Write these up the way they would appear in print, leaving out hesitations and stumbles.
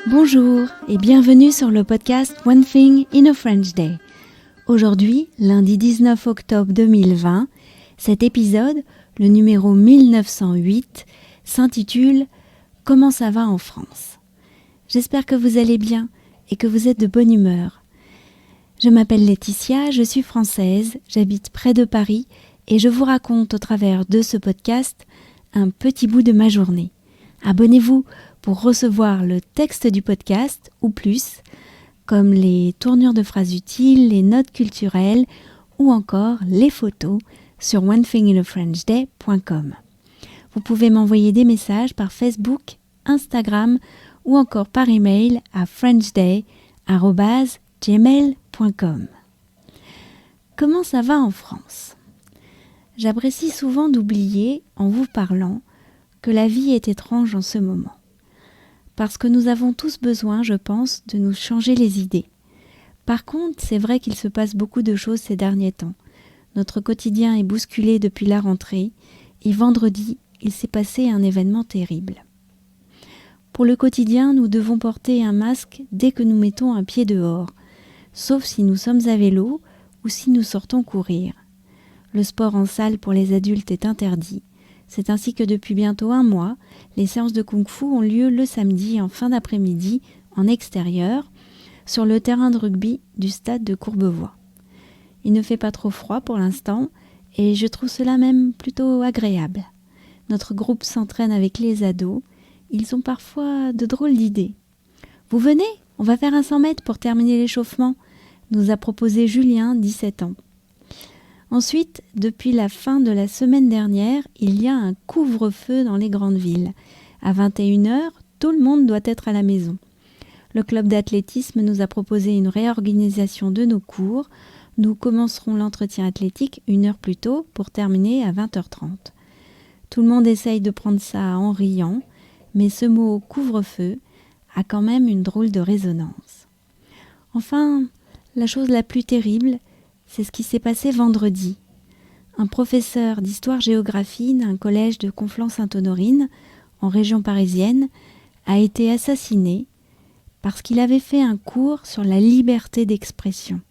Bonjour et bienvenue sur le podcast One Thing in a French Day. Aujourd'hui, lundi 19 octobre 2020, cet épisode, le numéro 1908, s'intitule « Comment ça va en France ?» J'espère que vous allez bien et que vous êtes de bonne humeur. Je m'appelle Laetitia, je suis française, j'habite près de Paris et je vous raconte au travers de ce podcast un petit bout de ma journée. Abonnez-vous pour recevoir le texte du podcast ou plus, comme les tournures de phrases utiles, les notes culturelles ou encore les photos sur onethinginafrenchday.com. Vous pouvez m'envoyer des messages par Facebook, Instagram ou encore par email à frenchday@gmail.com. Comment ça va en France ? J'apprécie souvent d'oublier, en vous parlant, que la vie est étrange en ce moment. Parce que nous avons tous besoin, je pense, de nous changer les idées. Par contre, c'est vrai qu'il se passe beaucoup de choses ces derniers temps. Notre quotidien est bousculé depuis la rentrée et vendredi, il s'est passé un événement terrible. Pour le quotidien, nous devons porter un masque dès que nous mettons un pied dehors, sauf si nous sommes à vélo ou si nous sortons courir. Le sport en salle pour les adultes est interdit. C'est ainsi que depuis bientôt 1 mois, les séances de kung-fu ont lieu le samedi en fin d'après-midi en extérieur sur le terrain de rugby du stade de Courbevoie. Il ne fait pas trop froid pour l'instant et je trouve cela même plutôt agréable. Notre groupe s'entraîne avec les ados. Ils ont parfois de drôles d'idées. « Vous venez ? On va faire un 100 mètres pour terminer l'échauffement », nous a proposé Julien, 17 ans. Ensuite, depuis la fin de la semaine dernière, il y a un couvre-feu dans les grandes villes. À 21h, tout le monde doit être à la maison. Le club d'athlétisme nous a proposé une réorganisation de nos cours. Nous commencerons l'entretien athlétique 1 heure plus tôt pour terminer à 20h30. Tout le monde essaye de prendre ça en riant, mais ce mot couvre-feu a quand même une drôle de résonance. Enfin, la chose la plus terrible, c'est ce qui s'est passé vendredi. Un professeur d'histoire-géographie d'un collège de Conflans-Sainte-Honorine, en région parisienne, a été assassiné parce qu'il avait fait un cours sur la liberté d'expression.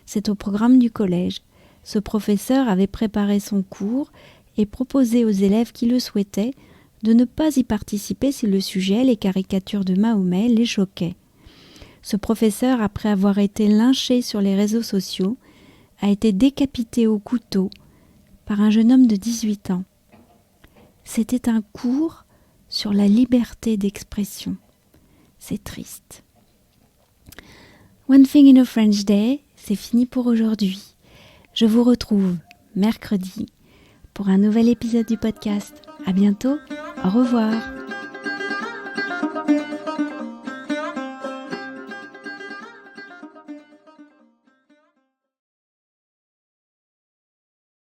C'est au programme du collège. Ce professeur avait préparé son cours et proposé aux élèves qui le souhaitaient de ne pas y participer si le sujet, les caricatures de Mahomet, les choquait. Ce professeur, après avoir été lynché sur les réseaux sociaux, a été décapité au couteau par un jeune homme de 18 ans. C'était un cours sur la liberté d'expression. C'est triste. One Thing in a French Day, c'est fini pour aujourd'hui. Je vous retrouve mercredi pour un nouvel épisode du podcast. À bientôt, au revoir.